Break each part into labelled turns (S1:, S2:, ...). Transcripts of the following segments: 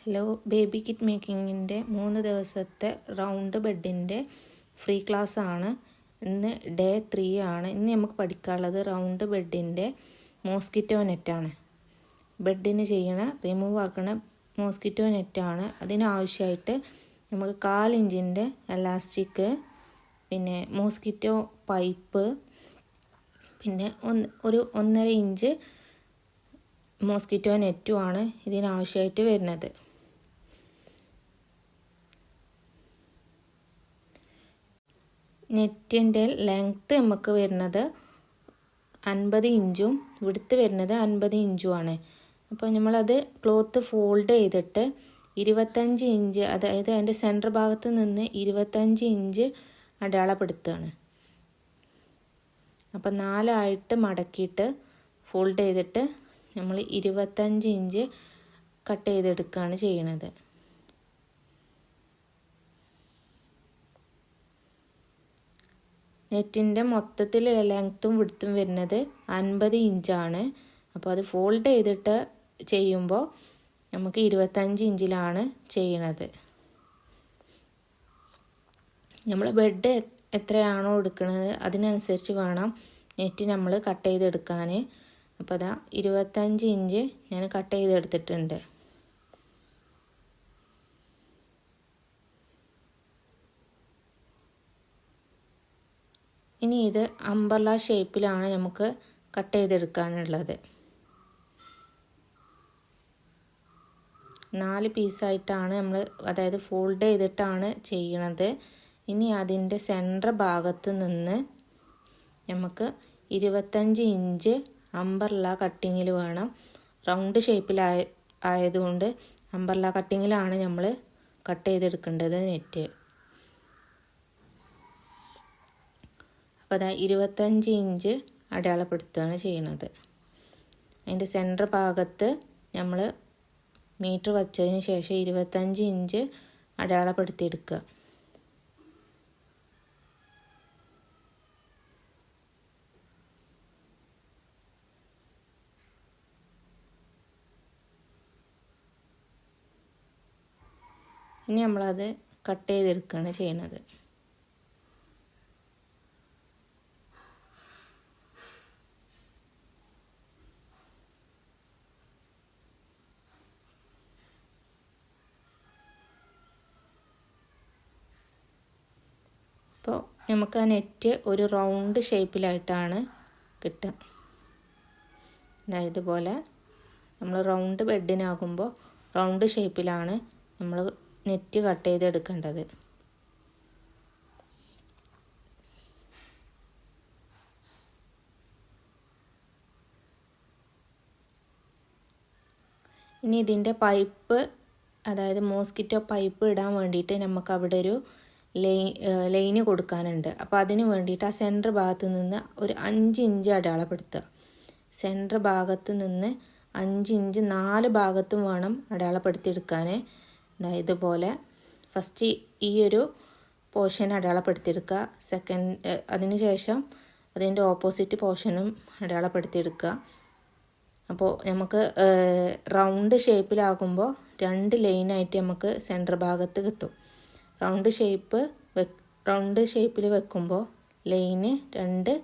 S1: Hello, baby kit മേക്കിങ്ങിൻ്റെ 3 ദിവസത്തെ round ബെഡിൻ്റെ free class ആണ്. ഇന്ന് ഡേ 3 ആണ്. ഇന്ന് നമുക്ക് പഠിക്കാനുള്ളത് റൗണ്ട് ബെഡിൻ്റെ മോസ്കിറ്റോ നെറ്റാണ്. ബെഡിന് ചെയ്യണ റിമൂവ് ആക്കണ മോസ്കിറ്റോ നെറ്റാണ്. അതിനാവശ്യമായിട്ട് നമുക്ക് 1/4 ഇഞ്ചിൻ്റെ എലാസ്റ്റിക്, പിന്നെ മോസ്കിറ്റോ പൈപ്പ്, പിന്നെ ഒരു 1.5 ഇഞ്ച് മോസ്കിറ്റോ നെറ്റുമാണ് ഇതിനാവശ്യമായിട്ട് വരുന്നത്. നെറ്റിൻ്റെ ലെങ്ത്ത് നമുക്ക് വരുന്നത് 50 ഇഞ്ചും വിഡ്ത്ത് വരുന്നത് 50 ഇഞ്ചുമാണ്. അപ്പോൾ നമ്മളത് ക്ലോത്ത് ഫോൾഡ് ചെയ്തിട്ട് 25 ഇഞ്ച്, അതായത് അതിൻ്റെ സെൻറ്റർ ഭാഗത്ത് നിന്ന് 25 ഇഞ്ച് അടയാളപ്പെടുത്തുകയാണ്. അപ്പോൾ 4 മടക്കിയിട്ട് ഫോൾഡ് ചെയ്തിട്ട് നമ്മൾ 25 ഇഞ്ച് കട്ട് ചെയ്തെടുക്കുകയാണ് ചെയ്യുന്നത്. നെറ്റിൻ്റെ മൊത്തത്തിൽ ലെങ്ത്തും വിഡ്ത്തും വരുന്നത് 50 ഇഞ്ചാണ്. അപ്പോൾ അത് ഫോൾഡ് ചെയ്തിട്ട് ചെയ്യുമ്പോൾ നമുക്ക് 25 ഇഞ്ചിലാണ് ചെയ്യണത്. നമ്മൾ ബെഡ് എത്രയാണോ എടുക്കുന്നത് അതിനനുസരിച്ച് വേണം നെറ്റ് നമ്മൾ കട്ട് ചെയ്തെടുക്കാൻ. അപ്പോൾ അതാ 25 ഇഞ്ച് ഞാൻ കട്ട് ചെയ്തെടുത്തിട്ടുണ്ട്. ഇനി ഇത് അംബ്രല്ല ഷേപ്പിലാണ് നമുക്ക് കട്ട് ചെയ്തെടുക്കാനുള്ളത്. 4 പീസായിട്ടാണ് നമ്മൾ, അതായത് ഫോൾഡ് ചെയ്തിട്ടാണ് ചെയ്യണത്. ഇനി അതിൻ്റെ സെൻറ്റർ ഭാഗത്ത് നിന്ന് നമുക്ക് 25 ഇഞ്ച് അംബ്രല്ല കട്ടിങ്ങിൽ വേണം. റൗണ്ട് ഷേപ്പിലായതുകൊണ്ട് അംബ്രല്ല കട്ടിങ്ങിലാണ് നമ്മൾ കട്ട് ചെയ്തെടുക്കേണ്ടത് നെറ്റ്. അപ്പോൾ അതാ 25 ഇഞ്ച് അടയാളപ്പെടുത്തുകയാണ് ചെയ്യുന്നത്. അതിൻ്റെ സെൻറ്റർ ഭാഗത്ത് നമ്മൾ മീറ്റർ വച്ചതിന് ശേഷം 25 ഇഞ്ച് അടയാളപ്പെടുത്തിയെടുക്കുക. ഇനി നമ്മളത് കട്ട് ചെയ്തെടുക്കുകയാണ് ചെയ്യുന്നത്. അപ്പോൾ നമുക്ക് ആ നെറ്റ് ഒരു റൗണ്ട് ഷേപ്പിലായിട്ടാണ് കിട്ടുക. ഇതുപോലെ നമ്മൾ റൗണ്ട് ബെഡിനാകുമ്പോൾ റൗണ്ട് ഷേപ്പിലാണ് നമ്മൾ നെറ്റ് കട്ട് ചെയ്തെടുക്കേണ്ടത്. ഇനി ഇതിൻ്റെ പൈപ്പ്, അതായത് മോസ്കിറ്റോ പൈപ്പ് ഇടാൻ വേണ്ടിയിട്ട് നമുക്ക് അവിടെ ഒരു ലൈന് കൊടുക്കാനുണ്ട്. അപ്പോൾ അതിന് വേണ്ടിയിട്ട് ആ സെൻറ്റർ ഭാഗത്ത് നിന്ന് ഒരു 5 ഇഞ്ച് അടയാളപ്പെടുത്തുക. സെൻറ്റർ ഭാഗത്ത് നിന്ന് 5 ഇഞ്ച് 4 ഭാഗത്തും വേണം അടയാളപ്പെടുത്തിയെടുക്കാൻ. ഇതുപോലെ ഫസ്റ്റ് ഈ ഒരു പോർഷൻ അടയാളപ്പെടുത്തിയെടുക്കുക. അതിന് ശേഷം അതിൻ്റെ ഓപ്പോസിറ്റ് പോർഷനും അടയാളപ്പെടുത്തിയെടുക്കുക. അപ്പോൾ നമുക്ക് റൗണ്ട് ഷേപ്പിലാകുമ്പോൾ 2 ലൈനായിട്ട് നമുക്ക് സെൻറ്റർ ഭാഗത്ത് കിട്ടും. റൗണ്ട് ഷേപ്പിൽ വെക്കുമ്പോൾ 2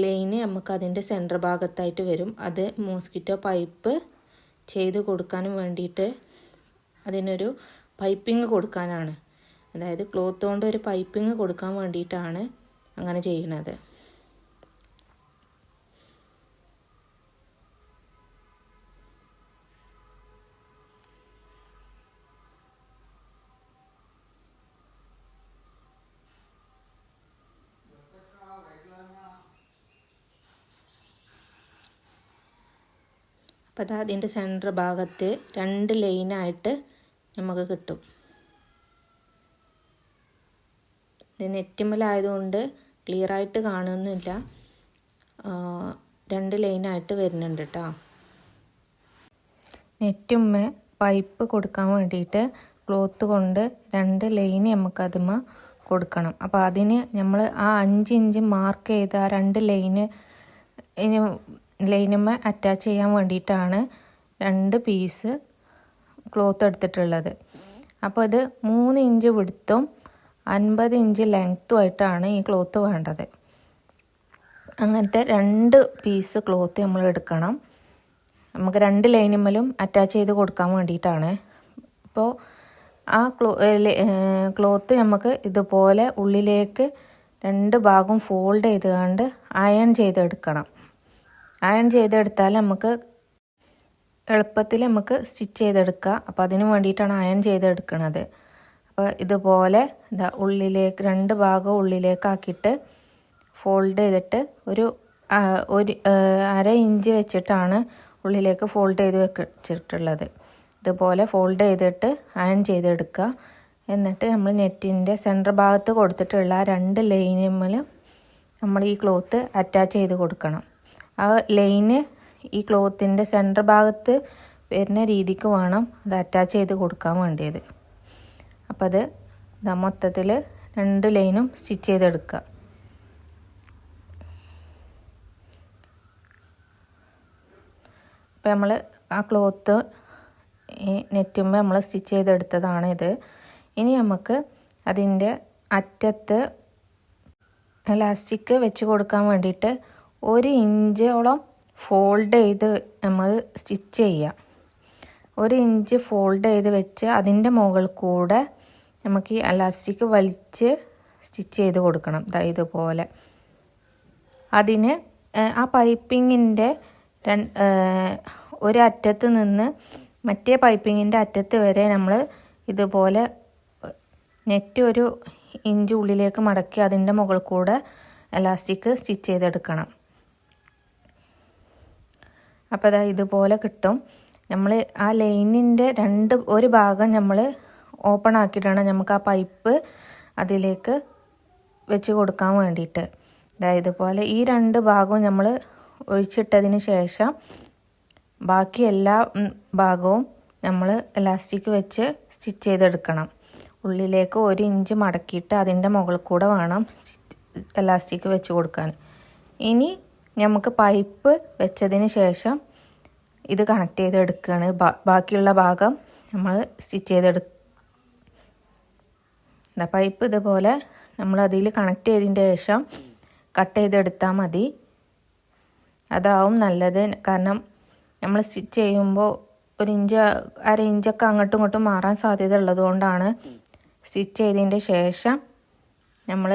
S1: ലൈന് നമുക്ക് അതിൻ്റെ സെൻറ്റർ ഭാഗത്തായിട്ട് വരും. അത് മോസ്കിറ്റോ പൈപ്പ് ചെയ്ത് കൊടുക്കാനും വേണ്ടിയിട്ട് അതിനൊരു പൈപ്പിംഗ് കൊടുക്കാനാണ്. അതായത് ക്ലോത്ത് കൊണ്ട് ഒരു പൈപ്പിംഗ് കൊടുക്കാൻ വേണ്ടിയിട്ടാണ് അങ്ങനെ ചെയ്യുന്നത്. അപ്പോൾ അതിൻ്റെ സെൻറ്റർ ഭാഗത്ത് 2 ലൈനായിട്ട് നമുക്ക് കിട്ടും. ഇത് നെറ്റുമ്മലായതുകൊണ്ട് ക്ലിയറായിട്ട് കാണുന്നില്ല, 2 ലൈനായിട്ട് വരുന്നുണ്ട് കേട്ടോ. നെറ്റുമ്മ പൈപ്പ് കൊടുക്കാൻ വേണ്ടിയിട്ട് ക്ലോത്ത് കൊണ്ട് 2 ലൈന് നമുക്കതുമ്മ കൊടുക്കണം. അപ്പോൾ അതിന് നമ്മൾ ആ 5 ഇഞ്ച് മാർക്ക് ചെയ്ത ആ 2 ലൈനുമ്മ അറ്റാച്ച് ചെയ്യാൻ വേണ്ടിയിട്ടാണ് 2 പീസ് ക്ലോത്ത് എടുത്തിട്ടുള്ളത്. അപ്പോൾ ഇത് 3 ഇഞ്ച് വിഡ്ത്തും 50 ഇഞ്ച് ലെങ്ത്തും ആയിട്ടാണ് ഈ ക്ലോത്ത് വേണ്ടത്. അങ്ങനത്തെ 2 പീസ് ക്ലോത്ത് നമ്മൾ എടുക്കണം. നമുക്ക് 2 ലൈനുമ്മലും അറ്റാച്ച് ചെയ്ത് കൊടുക്കാൻ വേണ്ടിയിട്ടാണ്. അപ്പോൾ ആ ക്ലോത്ത് നമുക്ക് ഇതുപോലെ ഉള്ളിലേക്ക് 2 ഭാഗം ഫോൾഡ് ചെയ്തുകൊണ്ട് അയൺ ചെയ്തെടുക്കണം. അയൺ ചെയ്തെടുത്താൽ നമുക്ക് എളുപ്പത്തിൽ നമുക്ക് സ്റ്റിച്ച് ചെയ്തെടുക്കാം. അപ്പോൾ അതിന് വേണ്ടിയിട്ടാണ് അയൺ ചെയ്തെടുക്കുന്നത്. അപ്പോൾ ഇതുപോലെ ഉള്ളിലേക്ക് 2 ഭാഗം ഉള്ളിലേക്കാക്കിയിട്ട് ഫോൾഡ് ചെയ്തിട്ട് ഒരു 1/2 ഇഞ്ച് വെച്ചിട്ടാണ് ഉള്ളിലേക്ക് ഫോൾഡ് ചെയ്ത് വെച്ചിട്ടുള്ളത്. ഇതുപോലെ ഫോൾഡ് ചെയ്തിട്ട് അയൺ ചെയ്തെടുക്കുക. എന്നിട്ട് നമ്മൾ നെറ്റിൻ്റെ സെൻറ്റർ ഭാഗത്ത് കൊടുത്തിട്ടുള്ള 2 ലൈനുമ്മൽ നമ്മൾ ഈ ക്ലോത്ത് അറ്റാച്ച് ചെയ്ത് കൊടുക്കണം. ആ ലൈന് ഈ ക്ലോത്തിൻ്റെ സെൻറ്റർ ഭാഗത്ത് വരുന്ന രീതിക്ക് വേണം അത് അറ്റാച്ച് ചെയ്ത് കൊടുക്കാൻ വേണ്ടിയത്. അപ്പോൾ അത് മൊത്തത്തിൽ 2 ലൈനും സ്റ്റിച്ച് ചെയ്തെടുക്കുക. അപ്പോൾ നമ്മൾ ആ ക്ലോത്ത് നെറ്റുമ്പോൾ നമ്മൾ സ്റ്റിച്ച് ചെയ്തെടുത്തതാണ് ഇത്. ഇനി നമുക്ക് അതിൻ്റെ അറ്റത്ത് എലാസ്റ്റിക് വെച്ച് കൊടുക്കാൻ വേണ്ടിയിട്ട് 1 ഇഞ്ചോളം ഫോൾഡ് ചെയ്ത് നമ്മൾ സ്റ്റിച്ച് ചെയ്യുക. 1 ഇഞ്ച് ഫോൾഡ് ചെയ്ത് വെച്ച് അതിൻ്റെ മുകളിൽ കൂടെ നമുക്ക് ഈ എലാസ്റ്റിക് വലിച്ച് സ്റ്റിച്ച് ചെയ്ത് കൊടുക്കണം. ഇതുപോലെ അതിന് ആ പൈപ്പിങ്ങിൻ്റെ ഒരു അറ്റത്ത് നിന്ന് മറ്റേ പൈപ്പിങ്ങിൻ്റെ അറ്റത്ത് വരെ നമ്മൾ ഇതുപോലെ നെറ്റ് 1 ഇഞ്ച് ഉള്ളിലേക്ക് മടക്കി അതിൻ്റെ മുകളിൽ കൂടെ എലാസ്റ്റിക് സ്റ്റിച്ച് ചെയ്തെടുക്കണം. അപ്പോൾ ഇതുപോലെ കിട്ടും. നമ്മൾ ആ ലൈനിൻ്റെ ഒരു ഭാഗം നമ്മൾ ഓപ്പൺ ആക്കിയിട്ടാണ് നമുക്ക് ആ പൈപ്പ് അതിലേക്ക് വെച്ച് കൊടുക്കാൻ വേണ്ടിയിട്ട്. ഇതുപോലെ ഈ 2 ഭാഗവും നമ്മൾ ഒഴിച്ചിട്ടതിന് ശേഷം ബാക്കി എല്ലാ ഭാഗവും നമ്മൾ എലാസ്റ്റിക് വെച്ച് സ്റ്റിച്ച് ചെയ്തെടുക്കണം. ഉള്ളിലേക്ക് 1 ഇഞ്ച് മടക്കിയിട്ട് അതിൻ്റെ മുകളിൽ കൂടെ വേണം എലാസ്റ്റിക് വെച്ച് കൊടുക്കാൻ. ഇനി നമുക്ക് പൈപ്പ് വെച്ചതിന് ശേഷം ഇത് കണക്ട് ചെയ്തെടുക്കുകയാണ്. ബാക്കിയുള്ള ഭാഗം നമ്മൾ സ്റ്റിച്ച് ചെയ്തെടുക്കുക. പൈപ്പ് ഇതുപോലെ നമ്മൾ അതിൽ കണക്ട് ചെയ്തതിൻ്റെ ശേഷം കട്ട് ചെയ്തെടുത്താൽ മതി. അതാവും നല്ലത്. കാരണം നമ്മൾ സ്റ്റിച്ച് ചെയ്യുമ്പോൾ 1 ഇഞ്ച് 1/2 ഇഞ്ചൊക്കെ അങ്ങോട്ടും ഇങ്ങോട്ടും മാറാൻ സാധ്യത ഉള്ളതുകൊണ്ടാണ് സ്റ്റിച്ച് ചെയ്തതിൻ്റെ ശേഷം നമ്മൾ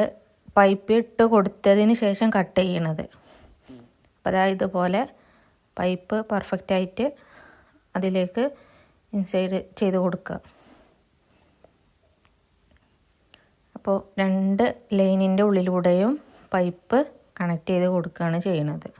S1: പൈപ്പ് ഇട്ട് കൊടുത്തതിന് ശേഷം കട്ട് ചെയ്യണത്. അപ്പോൾ ഇതുപോലെ പൈപ്പ് പെർഫെക്റ്റായിട്ട് അതിലേക്ക് ഇൻസൈഡ് ചെയ്ത് കൊടുക്കുക. അപ്പോൾ 2 ലൈനിൻ്റെ ഉള്ളിലൂടെയും പൈപ്പ് കണക്ട് ചെയ്ത് കൊടുക്കുകയാണ് ചെയ്യുന്നത്.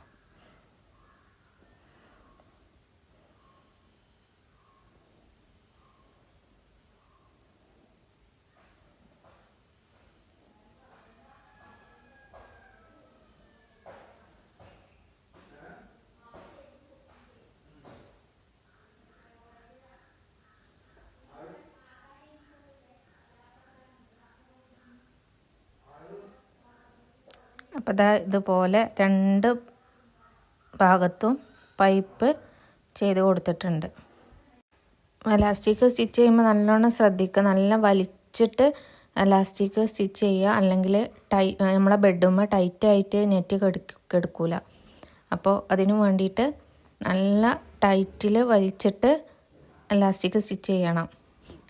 S1: അപ്പോൾ ഇതുപോലെ 2 ഭാഗത്തും പൈപ്പ് ചെയ്ത് കൊടുത്തിട്ടുണ്ട്. എലാസ്റ്റിക് സ്റ്റിച്ച് ചെയ്യുമ്പോൾ നല്ലോണം ശ്രദ്ധിക്കുക. നല്ല വലിച്ചിട്ട് എലാസ്റ്റിക് സ്റ്റിച്ച് ചെയ്യുക. അല്ലെങ്കിൽ നമ്മളെ ബെഡുമ്മ ടൈറ്റായിട്ട് നെറ്റ് കെടുക്കൂല. അപ്പോൾ അതിന് വേണ്ടിയിട്ട് നല്ല ടൈറ്റിൽ വലിച്ചിട്ട് എലാസ്റ്റിക് സ്റ്റിച്ച് ചെയ്യണം.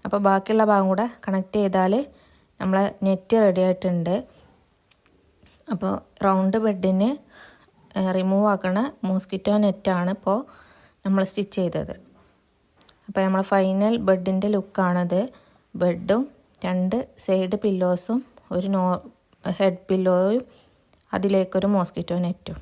S1: അപ്പോൾ ബാക്കിയുള്ള ഭാഗം കൂടെ കണക്ട് ചെയ്താൽ നമ്മളെ നെറ്റ് റെഡി ആയിട്ടുണ്ട്. അപ്പോൾ റൗണ്ട് ബെഡിന് റിമൂവ് ആക്കണ മോസ്കിറ്റോ നെറ്റാണ് ഇപ്പോൾ നമ്മൾ സ്റ്റിച്ച് ചെയ്തത്. അപ്പോൾ നമ്മൾ ഫൈനൽ ബെഡിൻ്റെ ലുക്കാണത്. ബെഡും 2 സൈഡ് പില്ലോസും ഒരു ഹെഡ് പില്ലോയും അതിലേക്കൊരു മോസ്കിറ്റോ നെറ്റും.